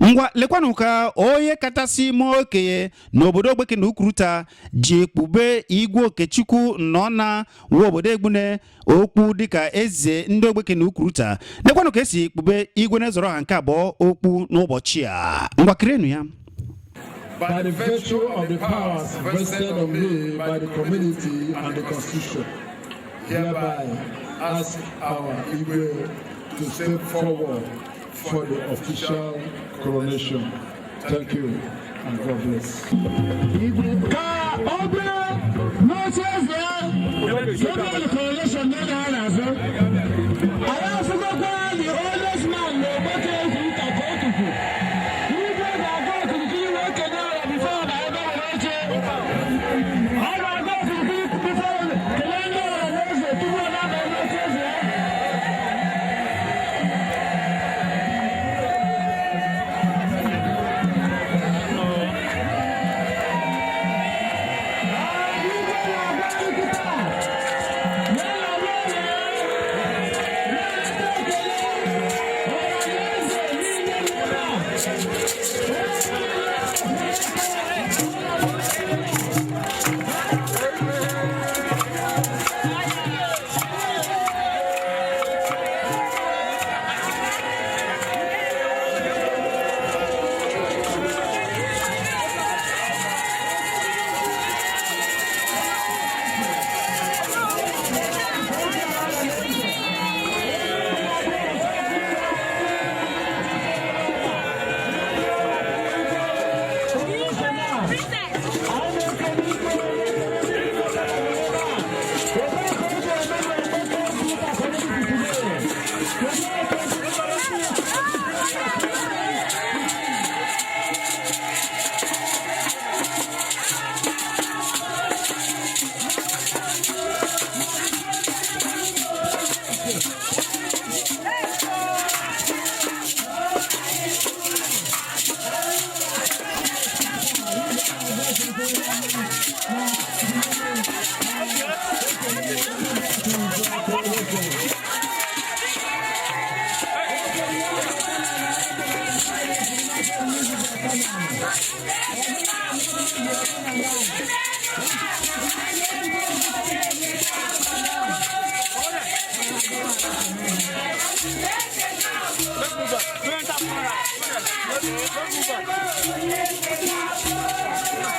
ngwa lekwanu ka onye kachasị ime okenye n'obodo Ogbeke na Ukuruta ji ekpube Igwe Okechukwu nọ na obodo Egbune okpu dịka eze ndị Ogbeke na Ukuruta. Lekwanu ka esi ekpube Igwe na-ezoro ha nke abụọ okpu n'ụbọchị a. Ngwa kirenu ya. By the virtue of the powers vested on me by the community and the Constitution, hereby ask our Igwe to step forward for the official coronation. Thank you and God bless.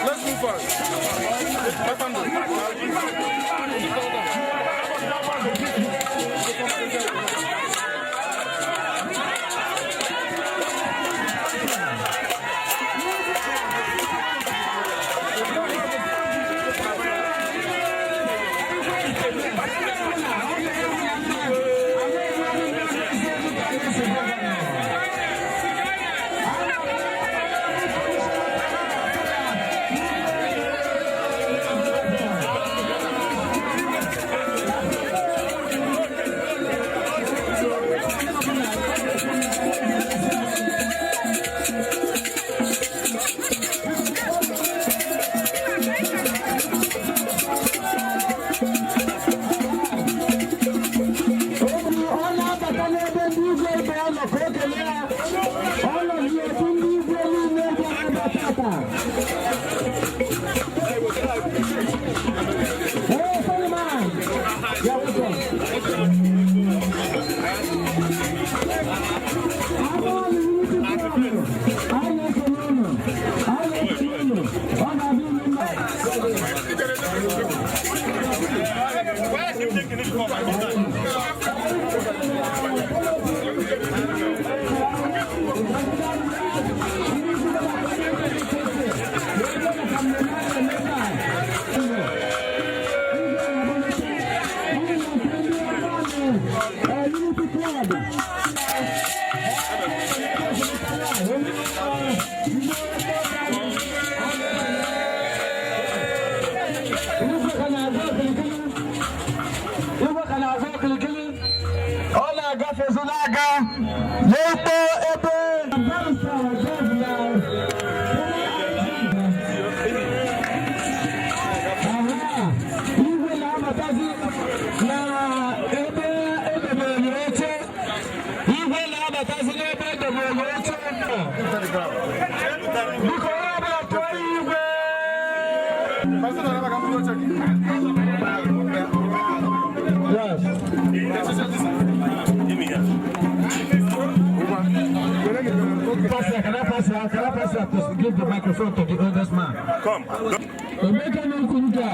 Let's move on. Can I pass that to give the microphone to the oldest man? Come. Ogbeke no Ukuruta.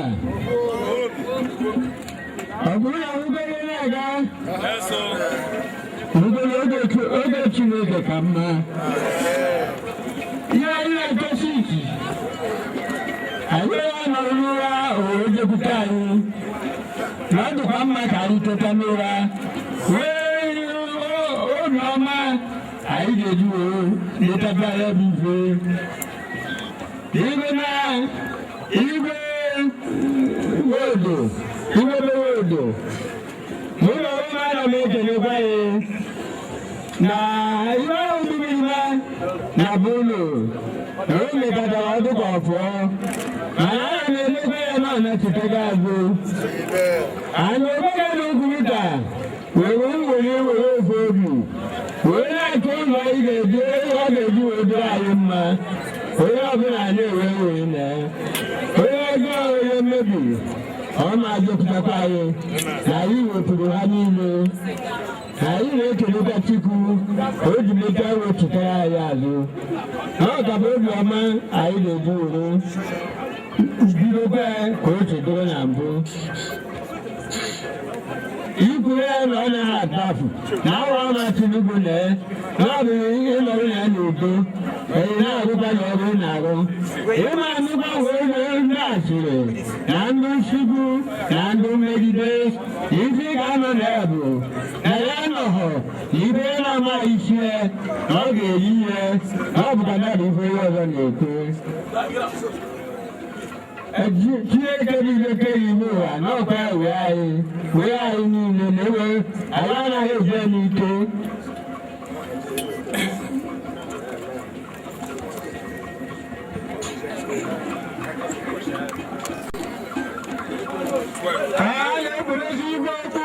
Agbani Yes, sir. Chineke ka mma. Ya tosiki. Anyị nọrọ n'ụra ojekwute anyị. Na dịkwa mma ka anyị teta n'ụra. Wee obi ọma anyị ga-eji wee letata ya bụ ife. Igwe odo. Ụlọ ọrụ ana m ekelekwa ya na ihe ahụ na bụlụ na o mekọtara ọdụkọ ọfọ mana ana m elekwa ya na ọnachitega azụ anyị Ogbeke na Ukuruta were ofe obi wee na-achọ ụlọ ọ ga-eji wee dịrị anyị mma onye ọbụla na-ewe na onye ọjọọ onye mmebi ọ na-ajọpụtakwa anyị na anyị wepụrụ ha niile na anyị na-ekelekwa Chukwu o ji meta wepụtara anyị azụ na ọ gaba obiọma anyị ga-eji were bidokwa ka o chedoro na mbụ ikwuru ya na ọ naghị atafụ na awa ọma Tinubu na ọ bụ ịnọrọ ya n'udo enyi na-arụkwa na ọrụ na-arụ ịma anụkwa wee ndị asịrị na ndị nchịkwu na ndị mmegide isi ga-anọ na ya bụ na ya nọhọ ibe na-ama isi na ọ ga-eyi ihe na ọ bụkwa mmadụ ife ihe ọzọ na-ekwe Chineke niile kere ime ụwa n'ọkwa ya wee anyị niile na-ewe anyị anaghị eje n'ike anyị eburezi igwe okwu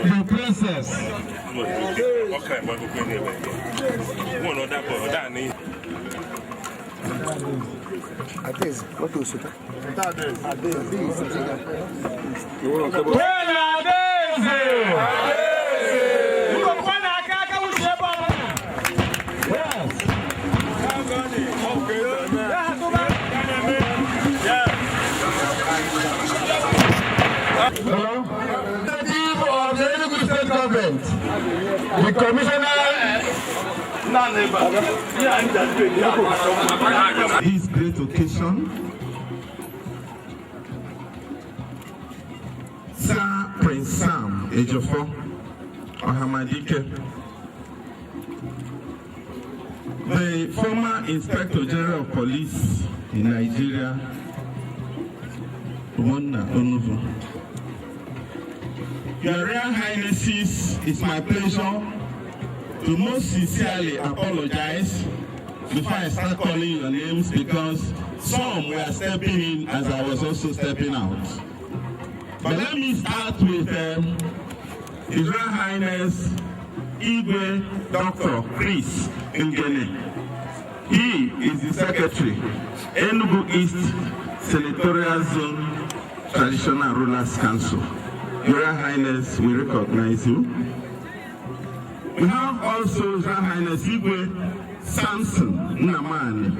The princess. Okay, but one of that, what was it? Hello? The chief of the Enugu state government, the commissioner This great occasion, Sir Prince Sam Ejiofor Ohamadike, the former Inspector General of Police in Nigeria, Umonna Onuvu. Your Royal Highnesses, it's my pleasure to most sincerely apologize before I start calling your names because some were stepping in as I was also stepping out. But let me start with His Royal Highness Igwe Dr. Chris Ngene. He is the Secretary, Enugu East Senatorial Zone Traditional Rulers Council. Your Royal Highness, we recognize you. We have also His Royal Highness Igwe Samson Nnamani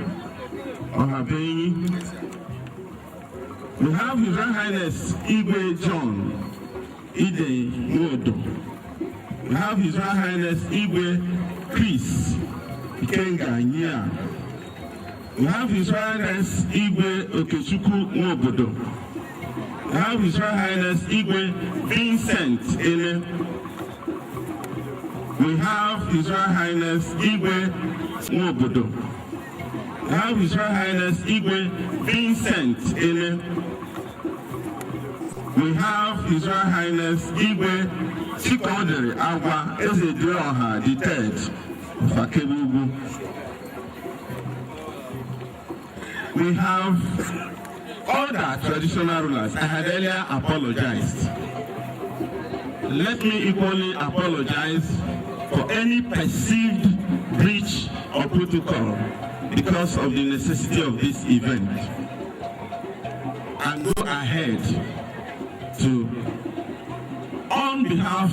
Ohabenyi, We have His Royal Highness Igwe John Ide Nwodo. We have His Royal Highness Igwe Chris Ikenga Nyia. We have His Royal Highness Igwe Okechukwu Nwobodo. We have His Royal Highness Igwe Vincent Ele. We have His Royal Highness Igwe Nwobodo. We have His Royal Highness Igwe Vincent Ele. We have His Royal Highness Igwe Chikodere Agwa Ezedioha the Third of Akebugu. We have other traditional rulers. I had earlier apologized. Let me equally apologize for any perceived breach of protocol because of the necessity of this event, and go ahead to, on behalf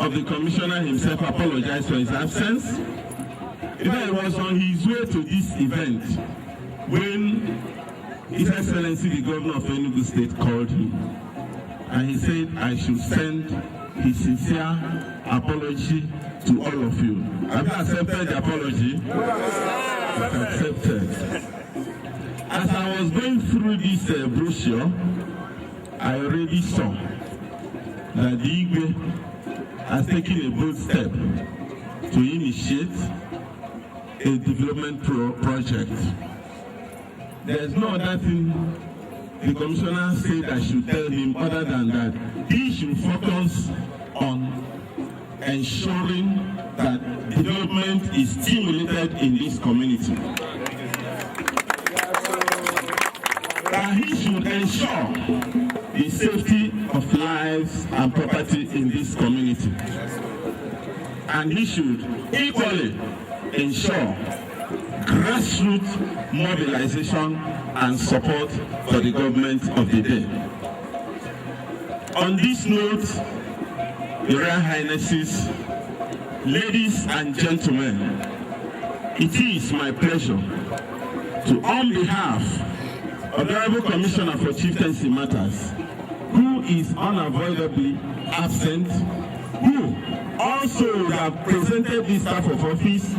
of the Commissioner himself, apologize for his absence. He was on his way to this event when His Excellency the Governor of Enugu State called him, and he said I should send his sincere apology to all of you. Have you accepted the apology? Accepted. As I was going through this brochure, I already saw that the Igwe has taken a bold step to initiate a development project. There's no other thing the Commissioner said I should tell him other than that he should focus on ensuring that development is stimulated in this community. That he should ensure the safety of lives and property in this community. And he should equally ensure grassroots mobilization and support for the government of the day. On this note, Your Royal Highnesses, ladies and gentlemen, it is my pleasure to, on behalf of the Honorable Commissioner for Chieftaincy Matters, who is unavoidably absent, who also would have presented this staff of office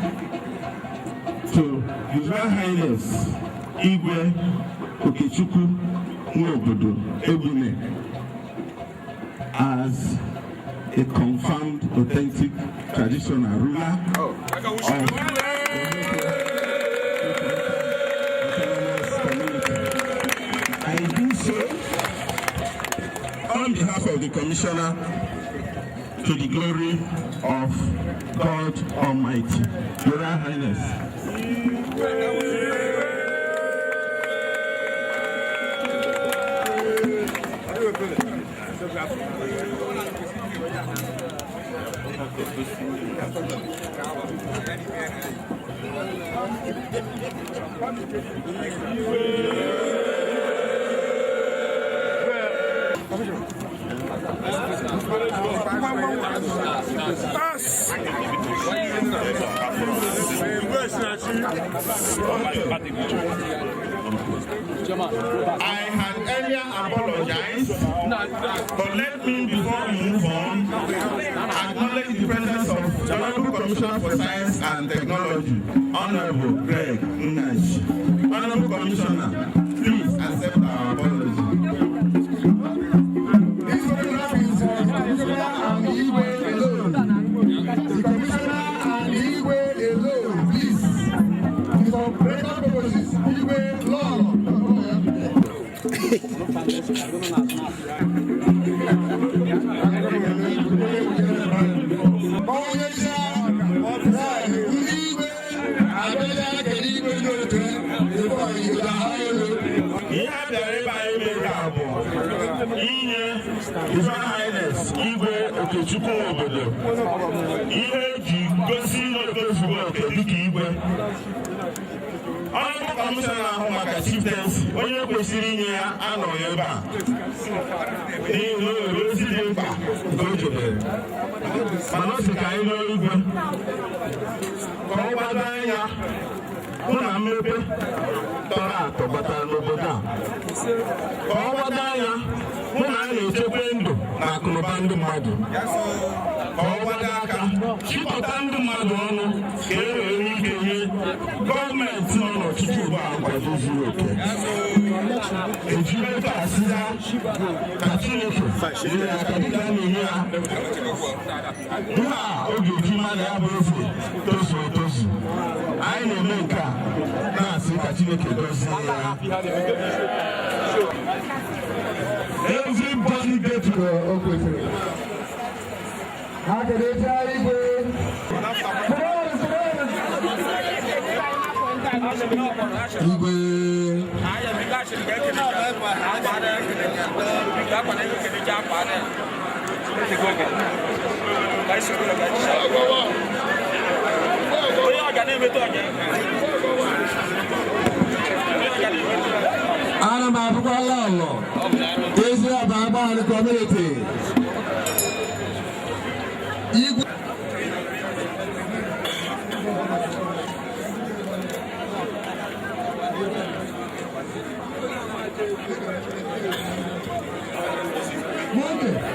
to His Royal Highness Igwe Okechukwu Nwobodo Ebune as a confirmed, authentic, traditional ruler of I do so on behalf of the Commissioner to the glory of God Almighty. Your Royal Highness. I had earlier apologized, but let me, before we move on, acknowledge the presence of the Honorable Commissioner for Science and Technology, Honorable Greg Nnaji. Honorable Commissioner, please accept our apology. This photograph is for the Commissioner and Igwe alone. The Commissioner and Igwe alone, please. For record purposes, Igwe long. His Royal Highness Igwe Okechukwu Nwobodo, ihe eji gosi n'otozuo oke dịka Igwe. Honorable Commissioner ahụ maka chieftaincy, onye kwesịrị inye ya anọghị ebe a n'ihi na o nwere ozi dị mkpa nke o jebere, mana ọ sị ka anyị nọọ Igwe ka ọ gbado anya hụ na mmepe tọrọ atọ batara n'obodo a ka ọ gbado anya hụ na a na-echekwa ndụ na akụnụba ndị mmadụ, ka ọ gbado aka chịkọta ndị mmadụ ọnụ ka e were ike nye gọọmenti nọ n'ọchịchị ugbu a nkwado zuru oke. Ejireta asịza ka Chineke nyere aka dịka a na-enye ya ihe a oge eji mmadụ ya bụ eze tozu etozu. Anyị na-eme nke a na-asị ka Chineke gọzie ya. Everybody get to Ogbeke. Ha ga-erecha igwe. Igwe. Ana m abụkwala ọlọ ezi ọba Agbani community. Igwe Monte